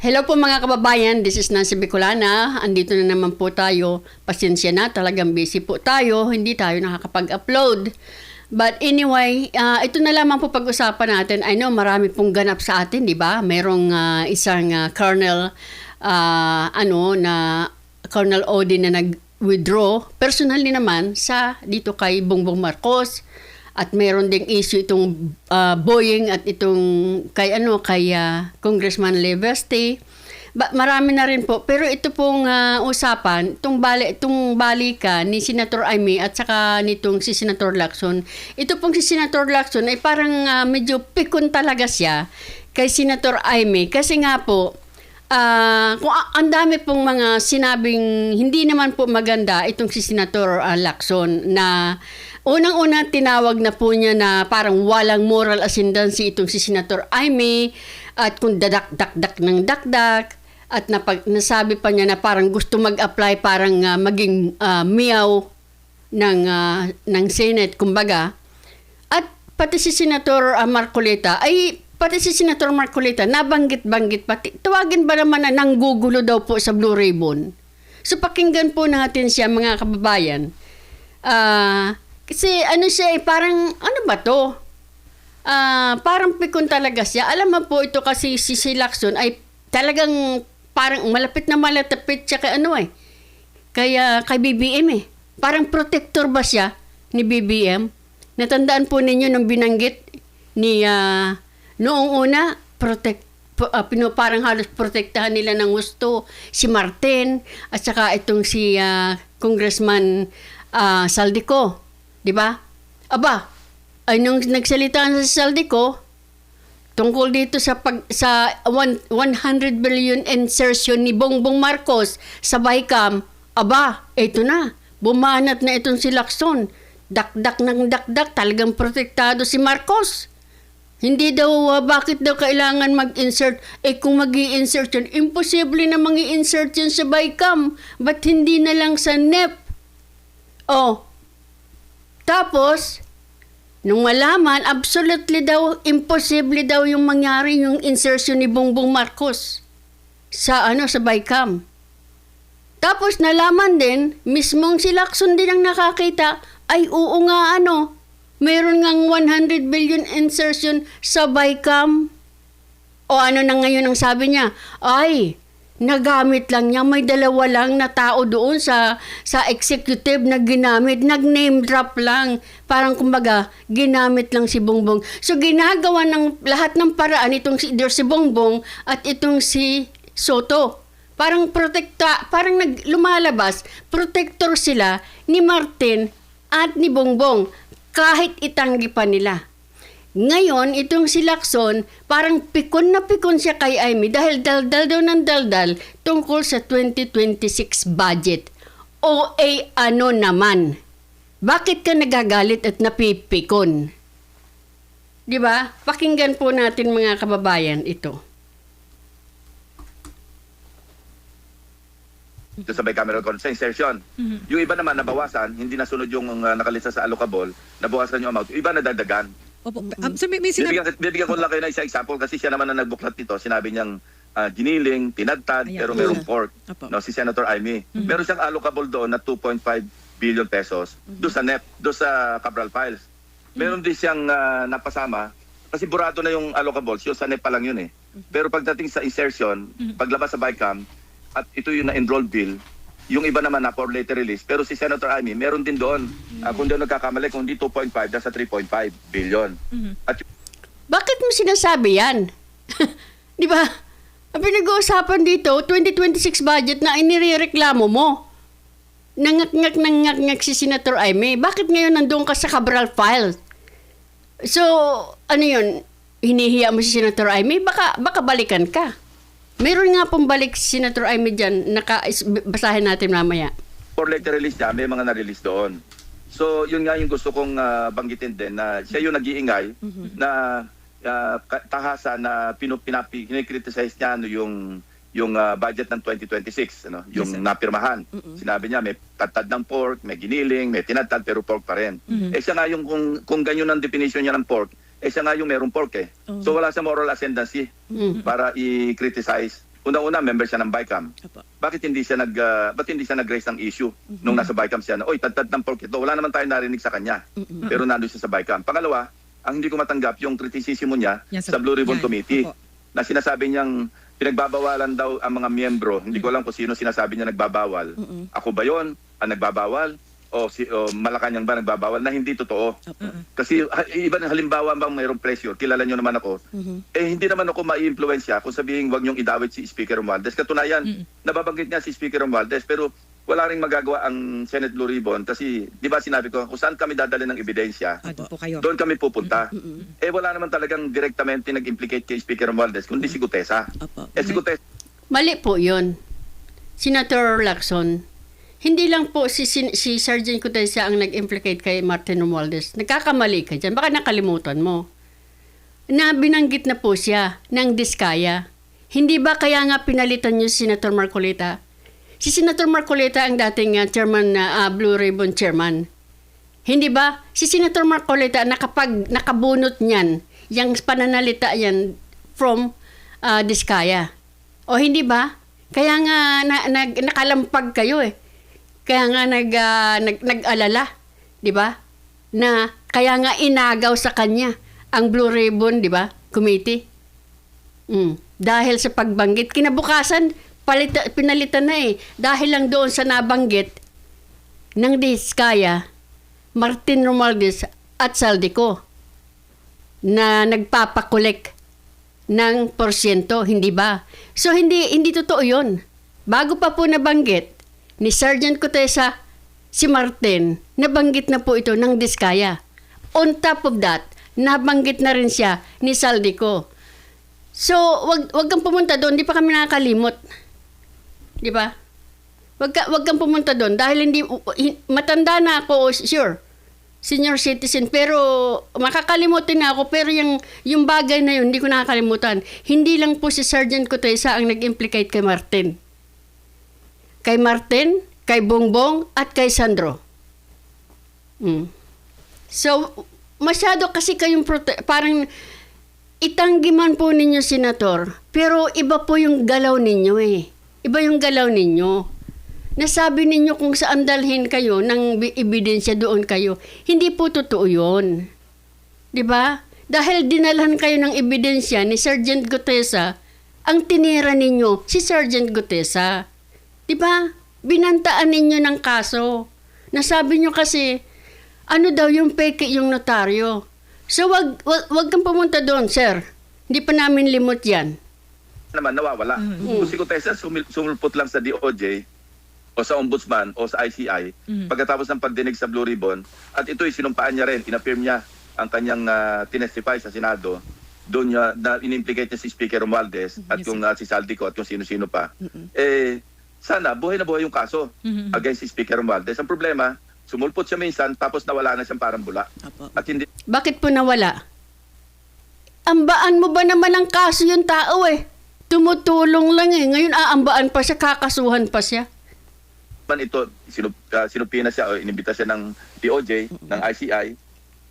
Hello po mga kababayan, this is Nancy Bicolana. Andito na naman po tayo. Pasensya na, talagang busy po tayo. Hindi tayo nakakapag-upload. But anyway, ito na lamang po pag-usapan natin. I know marami pong ganap sa atin, di ba? Merong isang colonel, Colonel Odi na nag-withdraw personally naman sa dito kay Bongbong Marcos. At meron ding issue itong Boeing at itong kay Congressman Leveste. Marami na rin po. Pero ito pong usapan, itong balikan ni Senator Amy at saka nitong si Senator Lacson. Ito pong si Senator Lacson ay parang medyo pikon talaga siya kay Senator Amy. Kasi nga po, kung ang dami pong mga sinabing hindi naman po maganda itong si Senator Lacson na unang-una tinawag na po niya na parang walang moral ascendancy itong si Senator Amy at kung dadak-dak ng dakdak at nasabi pa niya na parang gusto mag-apply parang maging miyaw ng Senate kumbaga. At pati si Senator Marcoleta nabanggit-banggit pati. Tawagin ba naman na nanggugulo daw po sa Blue Ribbon? So pakinggan po natin siya mga kababayan. Kasi parang ano ba to? Parang pikon talaga siya. Alam mo po ito kasi si Lacson ay talagang parang malapit siya kay BBM eh. Parang protector ba siya ni BBM? Natandaan po ninyo nung binanggit ni noong una parang halos protektahan nila ng gusto si Martin at saka itong si Congressman Saldico. Di ba? Aba, ay nung nagsalita sa Saldico tungkol dito sa 100 billion insertion ni Bongbong Marcos sa Bicam, aba, ito na. Bumanat na itong si Lacson. Dakdak ng dakdak, talagang protektado si Marcos. Hindi daw, bakit daw kailangan mag-insert? Kung mag-i-insert yun, imposible na mag-i-insert yun sa Bicam. Ba't hindi na lang sa NEP? Tapos, nung malaman, absolutely daw, imposible daw yung mangyari yung insertion ni Bongbong Marcos sa Bicam. Tapos, nalaman din, mismong si Lacson din ang nakakita, ay oo nga mayroon ngang 100 billion insertion sa Bicam. O ano na ngayon ang sabi niya? Ay, nagamit lang niya. May dalawa lang na tao doon sa executive na ginamit. Nag-name drop lang. Parang kumbaga, ginamit lang si Bongbong. So, ginagawa ng lahat ng paraan itong si Bongbong at itong si Soto. Parang lumalabas, protector sila ni Martin at ni Bongbong. Kahit itanggi pa nila. Ngayon, itong si Lacson, parang pikon na pikon siya kay Amy dahil daldal daw ng daldal tungkol sa 2026 budget. Ano naman? Bakit ka nagagalit at napipikon? Di ba? Pakinggan po natin mga kababayan ito. Ito sa bicameral consent insertion. Yung iba naman nabawasan, hindi nasunod yung nakalista sa allocable, nabawasan yung amount. Yung iba nadagdagan. Opo. So may Bibigyan ko lang kayo ng isang example kasi siya naman na nagbuklat nito. Sinabi niyang giniling, tinadtad, pero merong pork. Si Senator Amy. Meron siyang allocable doon na 2.5 billion pesos doon sa NEP, doon sa Cabral Files. Meron din siyang napasama kasi burado na yung allocables, yung sa NEP pa lang yun eh. Pero pagdating sa insertion, paglabas sa BICAM, at ito yung na-enroll bill, yung iba naman na for later release. Pero si Senator Amy, meron din doon. Kung doon nagkakamali, kung di 2.5, nasa 3.5 billion. At Bakit mo sinasabi yan? Di ba? Ang pinag-uusapan dito, 2026 budget na inireklamo mo. Nangak-ngak si Senator Amy. Bakit ngayon nandun ka sa Cabral Files? So, ano yun? Hinihiya mo si Senator Amy? Baka balikan ka. Meron nga pong balik si Senator Amy dyan. Basahin natin mamaya. for later release niya, may mga na-release doon. So, yun nga yung gusto kong banggitin din na siya yung nag-iingay na tahasa na kinikriticize niya yung budget ng 2026, yung napirmahan. Sinabi niya may tatad ng pork, may giniling, may tinatad pero pork pa rin. Siya nga yung kung ganyan ang definition niya ng pork, siya nga yung merong pork eh. So wala sa moral ascendancy para i-criticize Una-una, member siya ng BICAM. Opo. Bakit hindi siya nag-raise ng issue nung nasa BICAM siya na, oy, tad ng pork ito. Wala naman tayong narinig sa kanya. Pero nandun siya sa BICAM. Pangalawa, ang hindi ko matanggap yung kritisismo niya Yan sa Blue Ribbon yan. Committee Opo. na sinasabi niyang pinagbabawalan daw ang mga miyembro. Hindi ko alam kung sino sinasabi niya nagbabawal. Ako ba yon ang nagbabawal? O Malacanang ba nagbabawal? Na hindi totoo. Kasi iba ng halimbawa bang mayroong pressure, kilala niyo naman ako, hindi naman ako mai-influensya kung sabihin wag niyong idawit si Speaker Romualdez. Katunayan, nababanggit niya si Speaker Romualdez pero wala ring magagawa ang Senate Blue Ribbon kasi di ba sinabi ko kung saan kami dadali ng ebidensya, Doon po kayo. doon kami pupunta. Wala naman talagang direktamente nag-implicate kay Speaker Romualdez kundi si Gutesa. Opo. Si Gutesa Mali po yun. Senator Lacson, hindi lang po si Sergeant Gutesa ang nag-implicate kay Martin Romualdez. Nagkakamali ka dyan. Baka nakalimutan mo. Na binanggit na po siya ng Diskaya. Hindi ba kaya nga pinalitan niyo si Senator Marcolita? Si Senator Marcolita ang dating chairman na Blue Ribbon chairman. Hindi ba? Si Senator Marcolita nakabunot niyan, yung pananalita yan from Diskaya. O hindi ba? Kaya nga nakalampag kayo eh. Kaya nga nag-alala, 'di ba? Na kaya nga inagaw sa kanya ang Blue Ribbon, 'di ba? Committee. Dahil sa pagbanggit kinabukasan pinalitan na eh. Dahil lang doon sa nabanggit ng Diskaya, Martin Romualdez at Saldico na nagpapakolek ng porsyento, hindi ba? So hindi totoo 'yon. Bago pa po nabanggit ni Sergeant Gutesa si Martin, nabanggit na po ito ng Diskaya. On top of that, nabanggit na rin siya ni Saldico. So, wag kang pumunta doon, di pa kami nakakalimot. Di ba? Wag kang pumunta doon dahil matanda na ako, sure. Senior citizen, pero makakalimutin na ako, pero yung bagay na yun, hindi ko nakakalimutan. Hindi lang po si Sergeant Gutesa ang nag-implicate kay Martin. Kay Martin, kay Bongbong, at kay Sandro. So, masyado kasi kayong parang itanggi man po ninyo, Senator, pero iba po yung galaw ninyo eh. Iba yung galaw ninyo. Nasabi ninyo kung saan dalhin kayo ng ebidensya doon kayo. Hindi po totoo yun. Diba? Dahil dinalhan kayo ng ebidensya ni Sergeant Gutesa, ang tinira ninyo si Sergeant Gutesa. Diba? Binantaan ninyo ng kaso. Nasabi nyo kasi, ano daw yung peke yung notaryo. So wag kang pumunta doon, sir. Hindi pa namin limot yan. naman nawawala. Kung si Gutesa sumulpot lang sa DOJ o sa Ombudsman o sa ICI pagkatapos ng pagdinig sa Blue Ribbon at ito'y sinumpaan niya rin, inapirm niya ang kanyang tinestify sa Senado, doon niya na inimplicate niya si Speaker Romualdez at yung si Saldico at yung sino-sino pa. Sana buhay na buhay yung kaso against si Speaker Romualdez. Ang problema, sumulpot siya minsan tapos nawala na siyang parang bula. At hindi. Bakit po nawala? Ambaan mo ba naman ang kaso yung tao eh? Tumutulong lang eh. Ngayon aambaan pa siya, kakasuhan pa siya. Ito, sinupina siya o inimbita siya ng DOJ, ng ICI,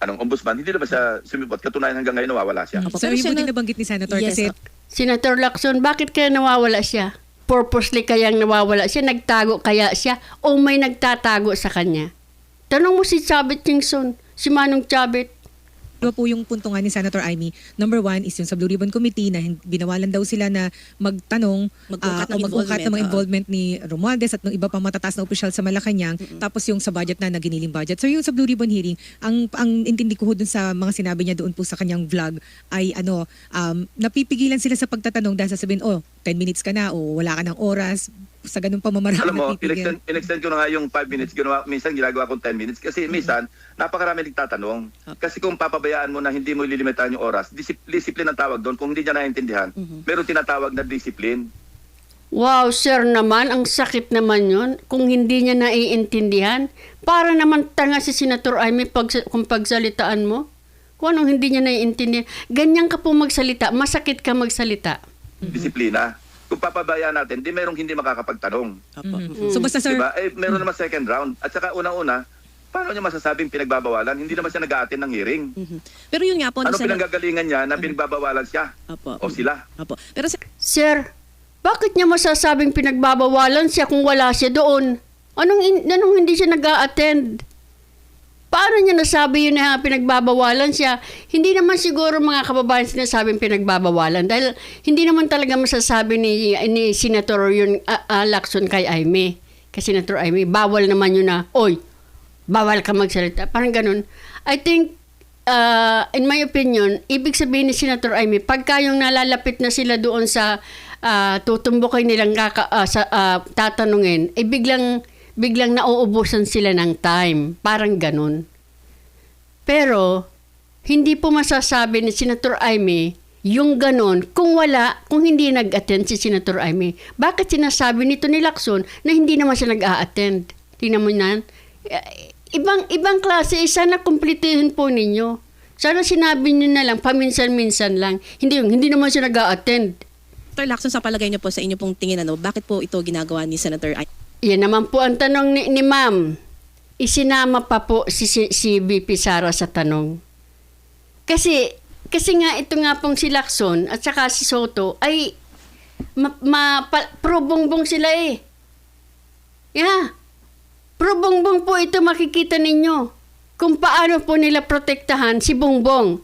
anong ombudsman, hindi naman siya sumipot. Katunayan hanggang ngayon nawawala siya. So, yung buti nabanggit ni Senator kasi... Senator Lacson, bakit kaya nawawala siya? Purposely kayang nawawala siya? Nagtago kaya siya? O may nagtatago sa kanya? Tanong mo si Chavit Kingson, si Manong Chavit. Diba po yung punto nga ni Senator Amy, number one is yung sa Blue Ribbon Committee na binawalan daw sila na magtanong mag-ungkat ng mga involvement ni Romualdez at ng iba pang matataas na opisyal sa Malacanang, tapos yung sa budget na naginiling budget. So yung sa Blue Ribbon hearing, ang intindi ko dun sa mga sinabi niya doon po sa kanyang vlog ay napipigilan sila sa pagtatanong dahil sasabihin, 10 minutes ka na o wala ka ng oras. Sa ganung pamamaraan. Alam mo, in-extend ko na nga yung 5 minutes. Minsan ginagawa kong 10 minutes. Kasi minsan, napakarami nagtatanong. Kasi kung papabayaan mo na hindi mo ililimitahan yung oras, discipline ang tawag doon. Kung hindi niya naiintindihan, meron tinatawag na discipline. Wow, sir naman, ang sakit naman yun. Kung hindi niya naiintindihan, para naman tanga si Senator Amy kung pagsalitaan mo. Kung anong hindi niya naiintindihan. Ganyan ka po magsalita, masakit ka magsalita. Disiplina. Kung papabayaan natin, merong hindi makakapagtanong. So basta sir... Diba? Meron naman second round. At saka unang-una, paano niya masasabing pinagbabawalan? Hindi naman siya nag-a-attend ng hearing. Pero yun nga po... Ano pinanggagalingan niya na pinagbabawalan siya? O sila? Pero Sir, Bakit niya masasabing pinagbabawalan siya kung wala siya doon? Anong hindi siya nag-a-attend? Paano niya nasabi yun na pinagbabawalan siya? Hindi naman siguro mga kababayan sinasabing pinagbabawalan dahil hindi naman talaga masasabi ni Senator yun, Lacson kay Aimee. Kay Senator Aimee, bawal naman yun na, oy, bawal ka magsalita. Parang ganun. I think, in my opinion, ibig sabihin ni Senator Aimee, pagka yung nalalapit na sila doon sa tutumbukin nilang tatanungin, eh biglang nauubusan sila ng time. Parang ganun. Pero, hindi po masasabi ni Senator Aimee yung ganun kung hindi nag-attend si Senator Aimee. Bakit sinasabi nito ni Lacson na hindi naman siya nag-a-attend? Tingnan mo yan. Ibang klase, sana kumplituhin po ninyo. Sana sinabi niyo na lang, paminsan-minsan lang. Hindi naman siya nag-a-attend. Dr. Lacson, sa palagay niyo po sa inyo pong tingin, bakit po ito ginagawa ni Senator Aimee? Yan naman po ang tanong ni Ma'am. Isinama pa po si VP Sara sa tanong. Kasi nga ito nga pong si Lacson at saka si Soto ay pro-bongbong sila eh. Yeah. Pro-bongbong po ito, makikita ninyo kung paano po nila protektahan si Bongbong.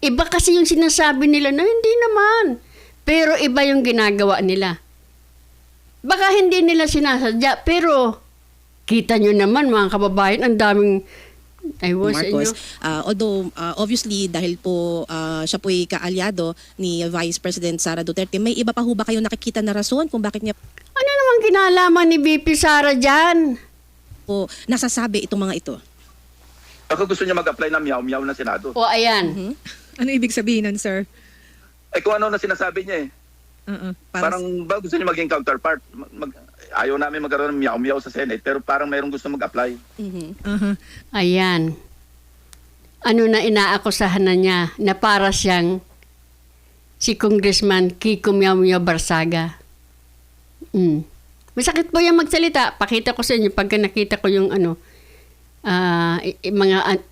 Iba kasi yung sinasabi nila na hindi naman. Pero iba yung ginagawa nila. Baka hindi nila sinasadya, pero kita nyo naman mga kababayan, ang daming Marcos. Although obviously dahil po siya po'y kaalyado ni Vice President Sara Duterte, may iba pa ho ba kayong nakikita na rason kung bakit niya Ano naman kinalaman ni VP Sara dyan? po nasasabi itong mga ito? Ako gusto niya mag-apply ng miyaw-miyaw na Senado. O ayan. Ano ibig sabihin nun, sir? Eh kung ano na sinasabi niya eh. Parang ba gusto niya maging counterpart? Ayaw namin magkaroon ng miyaw-miyaw sa Senate, pero parang mayroong gusto mag-apply. Ayan. Ano na inaakusahan na niya na para siyang si Congressman Kiko Miao Miao Barsaga. Masakit po yung magsalita. Pakita ko sa inyo pagka nakita ko yung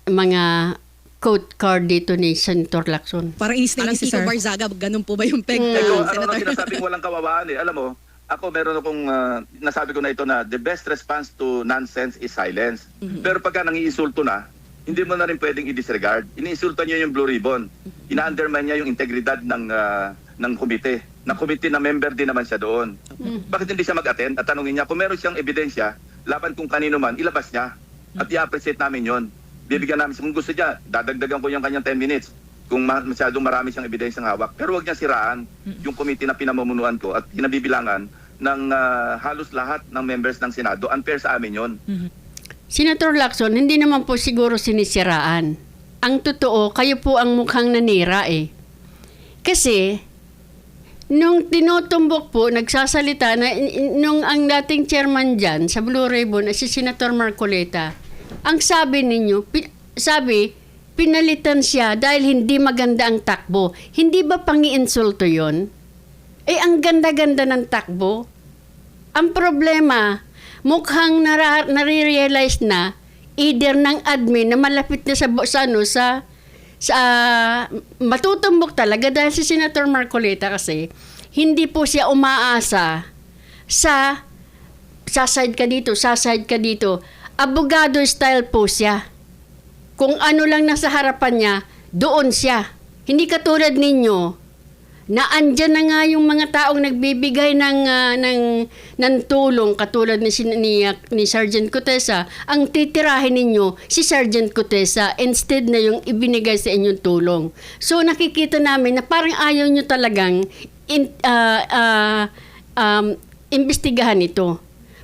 mga quote card dito ni Senator Lacson. Parang inis na Parang inis si Kiko sir. Barzaga, ganun po ba yung peg? Ano sinasabing walang kawawaan eh. Alam mo, ako meron akong nasabi ko na ito na the best response to nonsense is silence. Pero pagka nangiinsulto na, hindi mo na rin pwedeng i-disregard. Iniinsulto niya yung Blue Ribbon. Ina-undermine niya yung integridad ng komite. Na komite na member din naman siya doon. Bakit hindi siya mag-attend? At tanungin niya, kung meron siyang ebidensya, laban kung kanino man, ilabas niya. At i-appreciate namin yon. Bibigyan namin, kung gusto niya, dadagdagan ko yung kanyang 10 minutes. Kung masyadong marami siyang ebidensyang hawak. Pero wag niya siraan yung komite na pinamumunuan ko at kinabibilangan ng halos lahat ng members ng Senado. Unfair sa amin yon. Senator Lacson, hindi naman po siguro sinisiraan. Ang totoo, kayo po ang mukhang nanira eh. Kasi, nung tinutumbok po, nagsasalita na nung ang dating chairman dyan sa Blue Ribbon ay si Senator Marcoleta, ang sabi ninyo, pinalitan siya dahil hindi maganda ang takbo. Hindi ba pangi-insulto yon? Eh, ang ganda-ganda ng takbo. Ang problema, mukhang nare-realize na either ng admin na malapit na sa matutumbok talaga dahil si Senator Marcoleta kasi hindi po siya umaasa sa side ka dito. Abogado style po siya. Kung ano lang nasa harapan niya, doon siya. Hindi katulad ninyo na andyan na nga yung mga taong nagbibigay ng tulong katulad ni Sergeant Cotesa. Ang titirahin ninyo si Sergeant Cotesa instead na yung ibinigay sa inyong tulong. So nakikita namin na parang ayaw nyo talagang imbestigahan ito.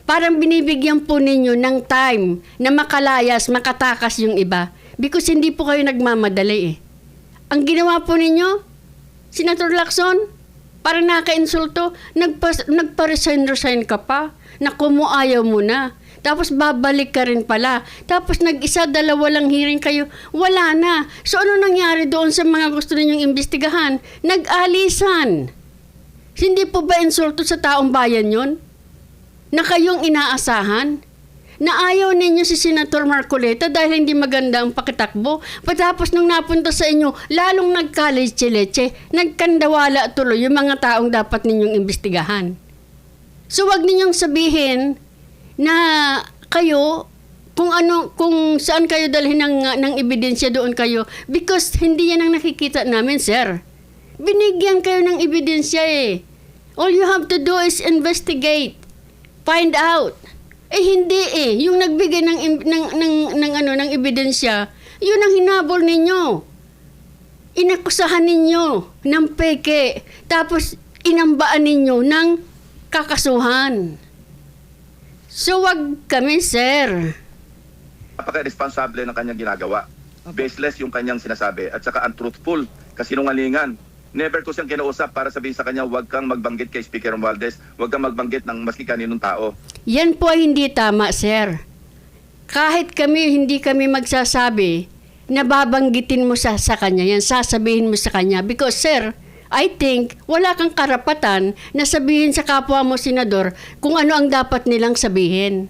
Parang binibigyan po ninyo ng time na makalayas, makatakas yung iba. Because hindi po kayo nagmamadali eh. Ang ginawa po ninyo, Senator Lacson, parang naka-insulto, nagpa-resign ka pa, na ayaw mo na. Tapos babalik ka rin pala. Tapos nag-isa, dalawa lang hearing kayo, wala na. So ano nangyari doon sa mga gusto ninyong imbestigahan? Nag-alisan. Hindi po ba insulto sa taong bayan yon? Na kayong inaasahan? na ayaw ninyo si Senator Marcoleta dahil hindi maganda ang pakitakbo. Patapos nung napunta sa inyo, lalong nagkaleche-leche, nagkandawala tuloy yung mga taong dapat ninyong imbestigahan. So wag ninyong sabihin na kayo, kung saan kayo dalhin ng ebidensya doon kayo, because hindi yan ang nakikita namin, sir. Binigyan kayo ng ebidensya eh. All you have to do is investigate. Find out. Hindi eh. Yung nagbigay ng ebidensya, yun ang hinabol ninyo. Inakusahan ninyo ng peke. Tapos inambaan ninyo ng kakasuhan. So wag kami, sir. Napaka-responsable ng kanyang ginagawa. Baseless yung kanyang sinasabi at saka untruthful, kasinungalingan. Never ko siyang kinausap para sabihin sa kanya, huwag kang magbanggit kay Speaker Romualdez, huwag kang magbanggit ng maski kaninong tao. Yan po ay hindi tama, sir. Kahit hindi kami magsasabi na babanggitin mo sa kanya, yan sasabihin mo sa kanya. Because, sir, I think wala kang karapatan na sabihin sa kapwa mo, senador, kung ano ang dapat nilang sabihin.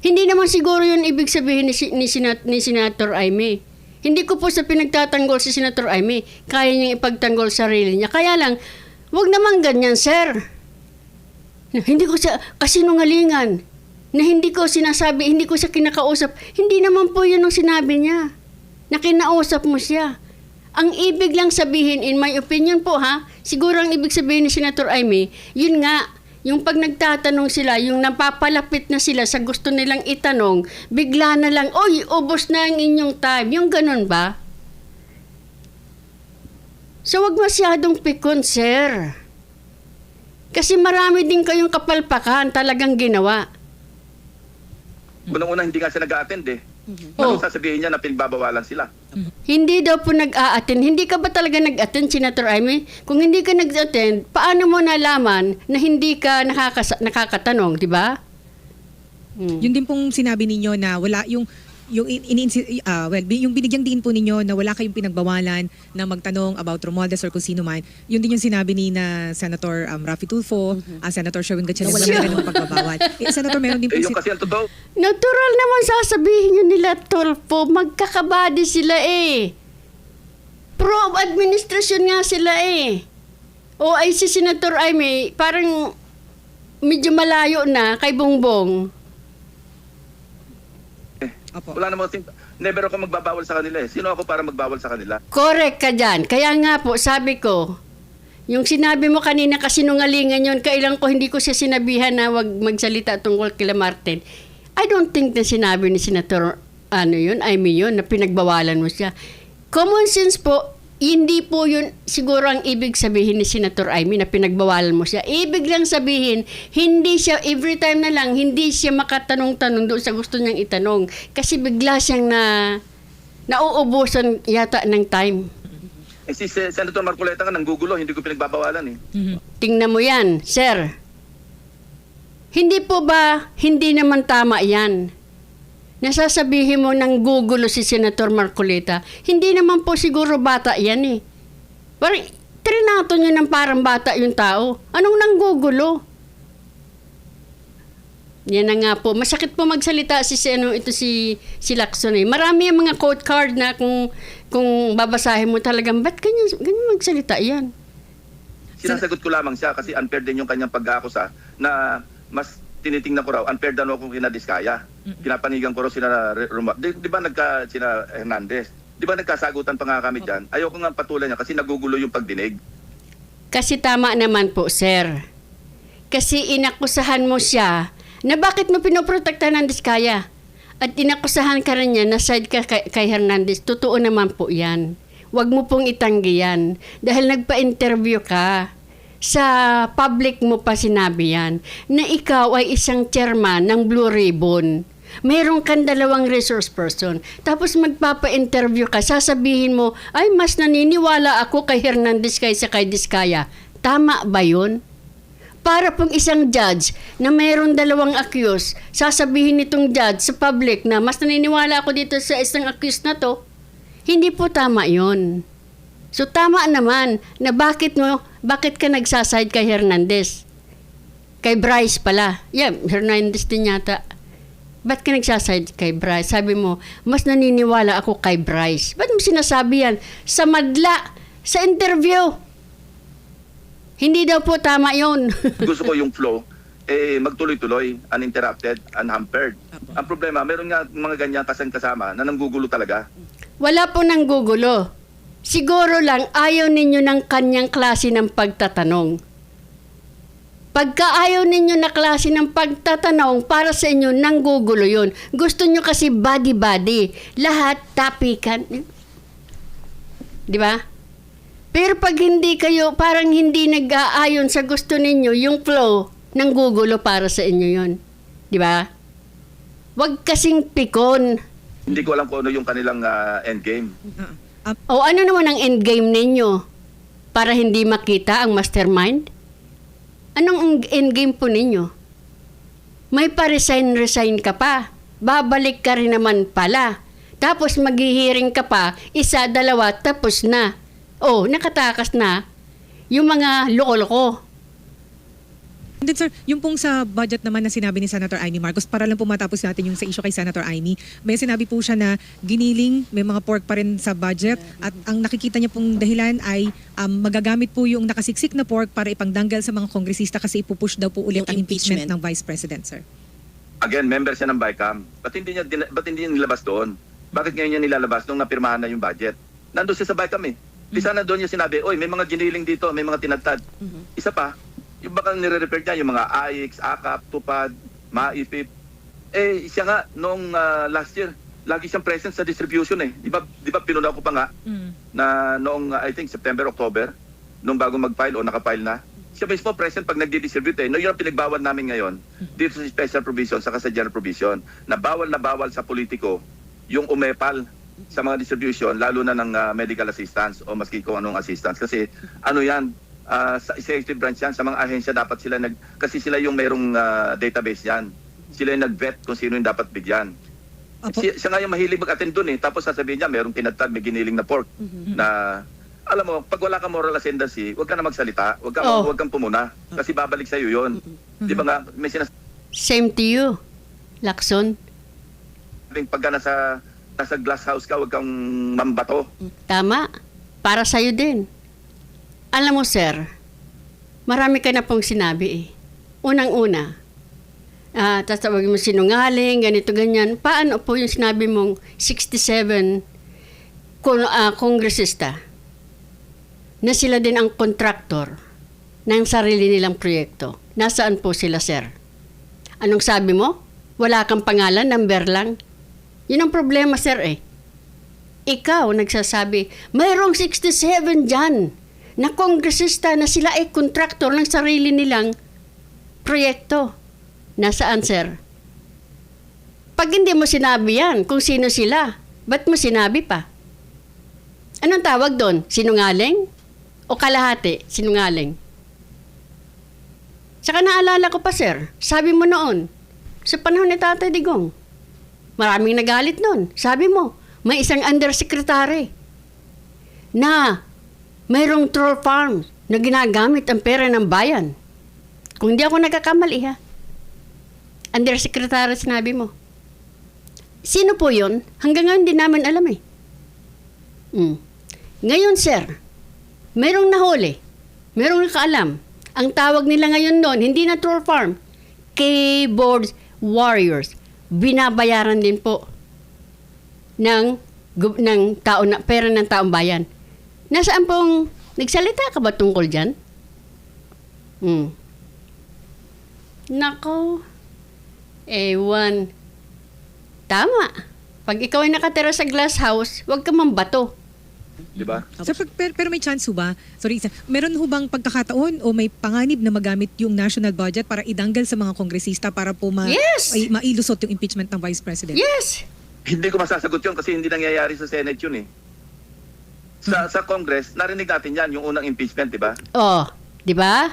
Hindi naman siguro yun ibig sabihin ni Senator Aimee. Hindi ko po sa pinagtatanggol si Senator Aimee, kaya niyang ipagtanggol sarili niya. Kaya lang, wag naman ganyan, sir. Hindi ko siya kasinungalingan. Na hindi ko sinasabi, hindi ko siya kinakausap. Hindi naman po yun ang sinabi niya. Na kinausap mo siya. Ang ibig lang sabihin, in my opinion po siguro ang ibig sabihin ni Senator Aimee, yun nga, yung pag nagtatanong sila, yung napapalapit na sila sa gusto nilang itanong, bigla na lang, oy, ubos na ang inyong time. Yung ganun ba? So, wag masyadong pikon, sir. Kasi marami din kayong kapalpakan talagang ginawa. Unang-una, hindi nga siya nag-a-attend eh. Anong sasabihin niya na pinagbabawalan sila? Hindi daw po nag-a-attend. Hindi ka ba talaga nag-attend, Senator Aimee? Kung hindi ka nag-attend, paano mo nalaman na hindi ka nakakatanong, di ba? Yun din pong sinabi ninyo na wala yung binigyan din po ninyo na wala kayong pinagbawalan na magtanong about Romualdez or kung sino man. Yun din yung sinabi ni na Senator Raffy Tulfo, Senator Sherwin Gatchalian, wala ganung pagbabawal. Senator, meron din po Yung kasi ang totoo, Natural naman sasabihin yun nila, Tulfo. Magkakabady sila eh. Pro-administrasyon nga sila eh. O ay si Senator Aimee, parang medyo malayo na kay Bongbong. wala namang never ako magbabawal sa kanila eh. Sino ako para magbawal sa kanila? Correct ka dyan. Kaya nga po, sabi ko, yung sinabi mo kanina kasinungalingan yun, kailan ko hindi ko siya sinabihan na wag magsalita tungkol kila Martin. I don't think na sinabi ni Senator Aimee yun, na pinagbawalan mo siya. Common sense po, hindi po yun siguro ang ibig sabihin ni Senator Aimee na pinagbawalan mo siya. Ibig lang sabihin, hindi siya, every time na lang, hindi siya makatanong-tanong doon sa gusto niyang itanong. Kasi bigla siyang nauubusan yata ng time. Si Senator Marcoleta nga nanggugulo, hindi ko pinagbabawalan eh. Tingnan mo yan, sir. Hindi po ba, hindi naman tama yan? Nasasabihin mo ng gugulo si Senator Marcoleta. Hindi naman po siguro bata yan eh. Parang trinato niya ng parang bata yung tao. Anong nanggugulo? Yan na nga po. Masakit po magsalita si Lacson eh. Marami yung mga quote card na kung babasahin mo talagang, ba't ganyan magsalita yan? Sinasagot ko lamang siya kasi unfair din yung kanyang pag-aakusa na mas tinitingnan ko raw, unfair daw ako kina Diskaya. Pinapanigan ko raw sina Romualdez. Di ba sina Hernandez? Di ba nagkasagutan pa nga kami dyan? Ayoko nga patulan niya kasi nagugulo yung pagdinig. Kasi tama naman po, sir. Kasi inakusahan mo siya na bakit mo pinoprotektahan ng Diskaya? At inakusahan ka rin niya na side ka kay Hernandez. Totoo naman po yan. Huwag mo pong itanggi yan. Dahil nagpa-interview ka. Sa public mo pa sinabi yan, na ikaw ay isang chairman ng Blue Ribbon. Meron kang 2 resource person. Tapos magpapa-interview ka, sasabihin mo, ay mas naniniwala ako kay Hernandez kaysa kay Diskaya. Tama ba yun? Para pong isang judge na mayroon 2 accused, sasabihin nitong judge sa public na mas naniniwala ako dito sa isang accused na to, hindi po tama yun. So tama naman na bakit ka nagsaside kay Hernandez? Kay Bryce pala. Yeah, Hernandez din yata. Ba't ka nagsaside kay Bryce? Sabi mo, mas naniniwala ako kay Bryce. Ba't mo sinasabi yan? Sa madla, sa interview. Hindi daw po tama yon. Gusto ko yung flow, magtuloy-tuloy, uninterrupted, unhampered. Ang problema, meron nga mga ganyan kasama na nanggugulo talaga. Wala po nang gugulo. Siguro lang ayaw ninyo ng kanyang klase ng pagtatanong. Pagka ayaw ninyo na klase ng pagtatanong, para sa inyo, nanggugulo yun. Gusto nyo kasi body-body. Lahat tapikan. Di ba? Pero pag hindi kayo, parang hindi nag-aayon sa gusto ninyo, yung flow, nanggugulo para sa inyo yun. Di ba? Huwag kasing pikon. Hindi ko alam kung ano yung kanilang endgame. O ano naman ang endgame ninyo? Para hindi makita ang mastermind? Anong endgame po ninyo? May pa-resign ka pa. Babalik ka rin naman pala. Tapos maghihiring ka pa, 1, 2, tapos na. Nakatakas na yung mga loko-loko. And then sir, yung pong sa budget naman na sinabi ni Senator Amy Marcos, para lang po matapos natin yung sa issue kay Senator Amy, may sinabi po siya na giniling, may mga pork pa rin sa budget at ang nakikita niya pong dahilan ay magagamit po yung nakasiksik na pork para ipangdanggal sa mga kongresista kasi ipupush daw po ulit ang Yung impeachment impeachment ng Vice President, sir. Again, member siya ng BICAM. Ba't hindi niya nilabas doon? Bakit ngayon niya nilalabas nung napirmahan na yung budget? Nandun siya sa BICAM eh. Di sana doon niya sinabi, oy, may mga giniling dito, may mga tinatad. Isa pa, yung baka nire-refer niya, yung mga AIX, AKAP, TUPAD, MAIPIP. Siya nga, noong last year, lagi siyang present sa distribution eh. Di ba pinunaw ko pa nga na noong, I think, September, October, nung bago mag-file o naka-file na, siya mismo present pag nagdi-distribute eh. No, yun ang pinagbawal namin ngayon dito sa special provision, saka sa general provision, na bawal sa politiko yung umepal sa mga distribution, lalo na ng medical assistance o maski kung anong assistance. Kasi ano yan, sa executive branch yan, sa mga ahensya dapat sila kasi sila yung merong database yan. Sila yung nag-vet kung sino yung dapat bigyan. Siya nga yung mahilig mag-attend dun eh. Tapos sasabihin niya, merong tinatad, may giniling na pork. Na, alam mo, pag wala kang moral ascendancy, huwag ka na magsalita, huwag kang pumuna. Kasi babalik sa'yo yun. Di ba nga, may Same to you, Lacson. Pagka nasa glass house ka, huwag kang mambato. Tama. Para sa'yo din. Alam mo, sir, marami ka na pong sinabi eh. Unang-una, tatawag mo sinungaling, ganito, ganyan. Paano po yung sinabi mong 67 kongresista na sila din ang kontraktor ng sarili nilang proyekto? Nasaan po sila, sir? Anong sabi mo? Wala kang pangalan, number lang? Yun ang problema, sir eh. Ikaw nagsasabi, mayroong 67 dyan na kongresista na sila ay kontraktor ng sarili nilang proyekto. Nasaan, sir? Pag hindi mo sinabi yan, kung sino sila, ba't mo sinabi pa? Anong tawag doon? Sinungaling? O kalahati? Sinungaling? Saka naalala ko pa, sir, sabi mo noon, sa panahon ni Tatay Digong, maraming nagalit noon. Sabi mo, may isang undersecretary na mayroong troll farm na ginagamit ang pera ng bayan. Kung hindi ako nagkakamali ha. Undersecretary sinabi mo. Sino po yun? Hanggang ngayon di namin alam eh. Ngayon sir, mayroong nahuli. Mayroong nakaalam. Ang tawag nila ngayon noon, hindi na troll farm. Keyboard warriors. Binabayaran din po ng pera ng taong bayan. Nasaan pong nagsalita ka ba tungkol dyan? Nako. Ewan. Tama. Pag ikaw ay nakatira sa glass house, huwag ka mambato. Di ba? So, pero may chance ho ba? Sorry, meron ho bang pagkakataon o may panganib na magamit yung national budget para idanggal sa mga kongresista para po Yes! mailusot yung impeachment ng Vice President? Yes! Hindi ko masasagot yun kasi hindi nangyayari sa Senate yun eh. Sa Congress, narinig natin yan, yung unang impeachment, di ba? Oh, di ba?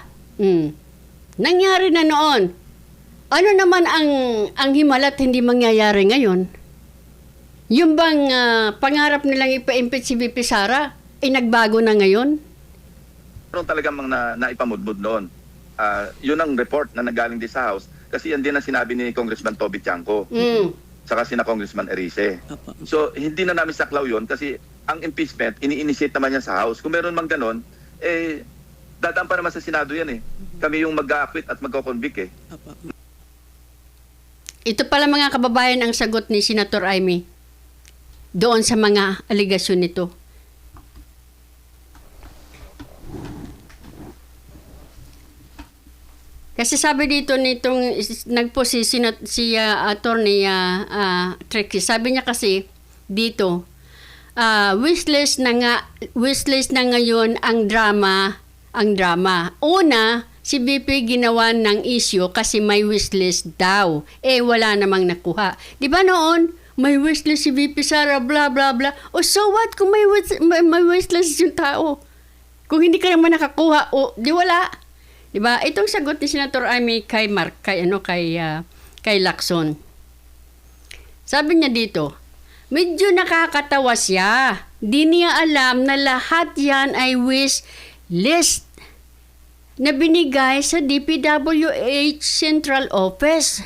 Nangyari na noon. Ano naman ang himalat hindi mangyayari ngayon? Yung bang pangarap nilang ipa-impeach si VP Sara, ay nagbago na ngayon? Meron talagang mga naipamudmud noon. Yun ang report na nagaling din sa House. Kasi yan din ang sinabi ni Congressman Toby Tiangco. Saka sina Congressman Erice. Opo. So, hindi na namin saklaw yun kasi ang impeachment, ini-initiate naman yan sa House. Kung meron mang ganon, dadaan pa naman sa Senado yan eh. Kami yung mag-a-acquit at mag-convict eh. Opo. Ito pala mga kababayan ang sagot ni Senator Amy doon sa mga aligasyon nito. Kasi sabi dito nitong nagpo si attorney Trixie, sabi niya kasi dito wishlist na ngayon ang drama. Una, si BP ginawa ng issue kasi may wishlist daw. Wala namang nakuha. 'Di ba noon? May wishlist si BP Sara, blah blah blah. O so what kung may wishlist yung tao? Kung hindi ka naman nakakuha, di wala. 'Di ba? Itong sagot ni Senator Amy kay kay Lacson. Sabi niya dito, medyo nakakatawa siya. Di niya alam na lahat 'yan ay wish list na binigay sa DPWH Central Office.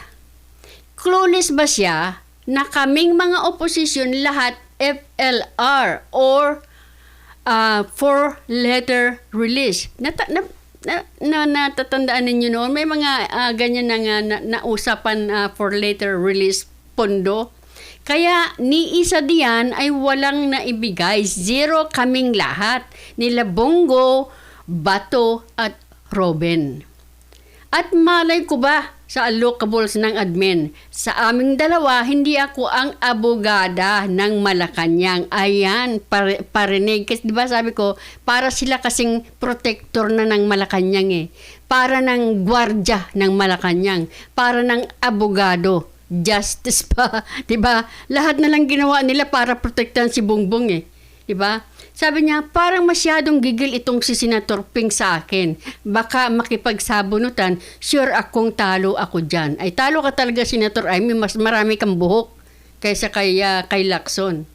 Clueless ba siya na kaming mga oposisyon lahat FLR or 4-letter release? Natatandaan ninyo noon, may mga ganyan na usapan 4-letter release pondo. Kaya ni isa diyan ay walang naibigay. Zero kaming lahat. Nila Bongo, Bato at Robin. At malay ko ba sa allocables ng admin? Sa aming dalawa, hindi ako ang abogada ng Malacanang. Ayan, parinig. Kasi diba sabi ko, para sila kasing protector na ng Malacanang eh. Para ng gwardya ng Malacanang. Para ng abogado. Justice pa. Diba? Lahat na lang ginawa nila para protektahan si Bongbong eh. Diba? Sabi niya, parang masyadong gigil itong si Senator Ping sa akin. Baka makipagsabunutan, sure akong talo ako dyan. Ay, talo ka talaga, Senator Amy. Mas marami kang buhok kaysa kay Lacson.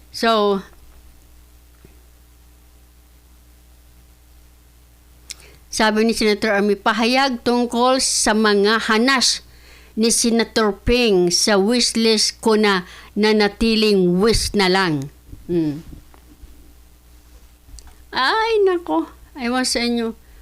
So, sabi ni Senator Amy, pahayag tungkol sa mga hanas ni Senator Ping sa wishlist ko na nanatiling wish na lang. Ay, nako. Ewan sa inyo.